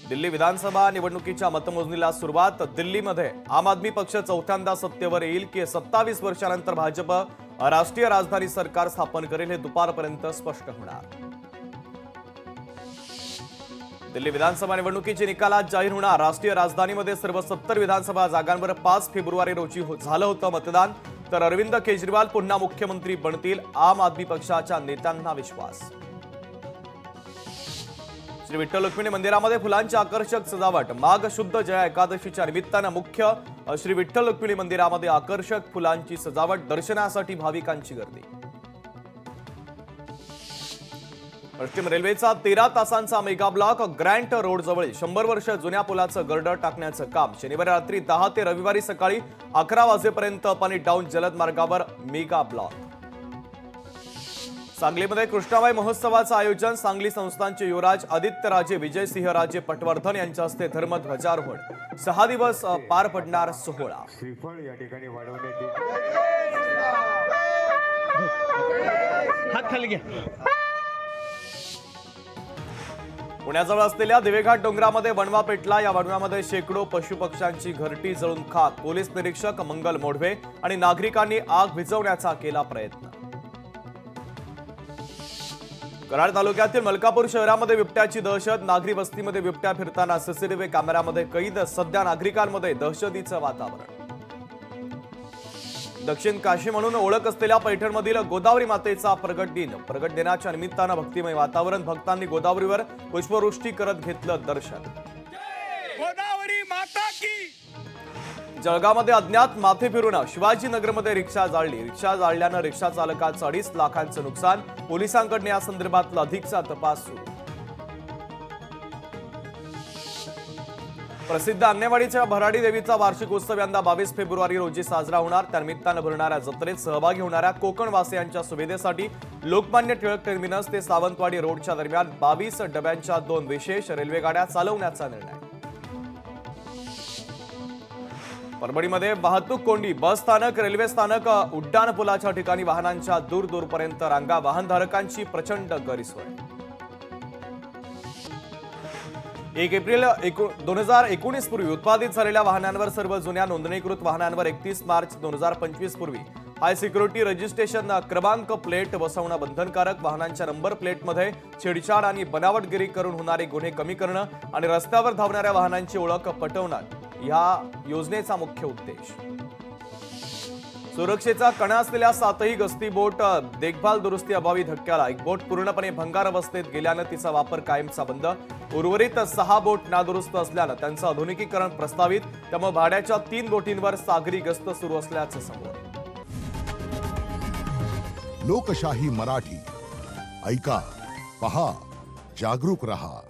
दिल्ली विधानसभा निवडणुकीच्या मतमोजणीला सुरुवात। दिल्लीमध्ये आम आदमी पक्ष चौथ्यांदा सत्तेवर येईल की 27 वर्षांनंतर भाजप राष्ट्रीय राजधानी सरकार स्थापन करेल हे दुपारपर्यंत स्पष्ट होणार। दिल्ली विधानसभा निवडणुकीचे निकाल आज जाहीर होणार। राष्ट्रीय राजधानीमध्ये सर्व 70 विधानसभा जागांवर 5 फेब्रुवारी रोजी झालं होतं मतदान। तर अरविंद केजरीवाल पुन्हा मुख्यमंत्री बनतील, आम आदमी पक्षाच्या नेत्यांना विश्वास। श्री विठ्ठल रुक्मिणी मंदिरामध्ये फुलांची आकर्षक सजावट। माघ शुद्ध जया एकादशीच्या निमित्तानं मुख्य श्री विठ्ठल रुक्मिणी मंदिरामध्ये आकर्षक फुलांची सजावट, दर्शनासाठी भाविकांची गर्दी। पश्चिम रेल्वेचा 13 तासांचा मेगा ब्लॉक। ग्रँट रोड जवळ 100 वर्ष जुन्या पुलाचं गर्डर टाकण्याचं काम। शनिवारी रात्री 10 ते रविवारी सकाळी 11 वाजेपर्यंत अप आणि डाऊन जलद मार्गावर मेगा ब्लॉक। सांगलीमध्ये कृष्णाबाई महोत्सवाचं आयोजन। सांगली संस्थानचे युवराज आदित्यराजे विजयसिंहराजे पटवर्धन यांच्या हस्ते धर्मध्वजारोहण। 6 दिवस पार पडणार सोहळा। श्रीफळ या ठिकाणी वाढवण्यात हात खाली घ्या। पुण्याजवळ असलेल्या दिवेघाट डोंगरामध्ये वणवा पेटला। या वणव्यामध्ये शेकडो पशुपक्ष्यांची घरटी जळून खाक। पोलीस निरीक्षक मंगल मोढवे आणि नागरिकांनी आग विझवण्याचा केला प्रयत्न। कराड तालुक्यातील मलकापूर शहरामध्ये बिबट्याची दहशत। नागरी वस्तीमध्ये बिबट्या फिरताना सीसीटीव्ही कॅमेऱ्यामध्ये कैद। सध्या नागरिकांमध्ये दहशतीचं वातावरण। दक्षिण काशी म्हणून ओळख असलेल्या पैठणमधील गोदावरी मातेचा प्रगट दिन। प्रगट दिनाच्या निमित्तानं भक्तिमय वातावरण। भक्तांनी गोदावरीवर पुष्पवृष्टी करत घेतलं दर्शन। गोदावरी माता की। जळगावमध्ये अज्ञात माथे फिरून शिवाजीनगरमध्ये रिक्षा जाळली। रिक्षा जाळल्यानं रिक्षा चालकाचं 2.5 लाखांचं नुकसान। पोलिसांकडून या संदर्भातला अधिकचा तपास सुरू। प्रसिद्ध अन्नेवाडीच्या भराडी देवीचा वार्षिक उत्सव यंदा 22 फेब्रुवारी रोजी साजरा होणार। त्यानिमित्तानं भरणाऱ्या जत्रेत सहभागी होणाऱ्या कोकणवासियांच्या सुविधेसाठी लोकमान्य टिळक टर्मिनस ते सावंतवाडी रोडच्या दरम्यान 22 डब्यांच्या 2 विशेष रेल्वेगाड्या चालवण्याचा निर्णय। परभणीमध्ये वाहतूक कोंडी। बस स्थानक, रेल्वे स्थानक, उड्डाण पुलाच्या ठिकाणी वाहनांच्या दूरपर्यंत रांगा। वाहनधारकांची प्रचंड गैरसोय। 1 एप्रिल 2019 पूर्वी उत्पादित झालेल्या वाहनांवर, सर्व जुन्या नोंदणीकृत वाहनांवर 31 मार्च 2025 पूर्वी हाय सिक्युरिटी रजिस्ट्रेशन क्रमांक प्लेट बसवणं बंधनकारक। वाहनांच्या नंबर प्लेटमध्ये छेडछाड आणि बनावटगिरी करून होणारे गुन्हे कमी करणं आणि रस्त्यावर धावणाऱ्या वाहनांची ओळख पटवणं या योजनेचा मुख्य उद्देश। सुरक्षेचा कणा असलेल्या 7ही गस्ती बोट देखभाल दुरुस्ती अभावी धक्क्याला। एक बोट पूर्णपणे भंगार अवस्थेत गेल्यानं तिचा वापर कायमचा बंद। उर्वरित 6 बोट नादुरुस्त असल्यानं त्यांचं आधुनिकीकरण प्रस्तावित। त्यामुळे भाड्याच्या 3 बोटींवर सागरी गस्त सुरू असल्याचं समोर। लोकशाही मराठी ऐका, पहा, जागरूक रहा।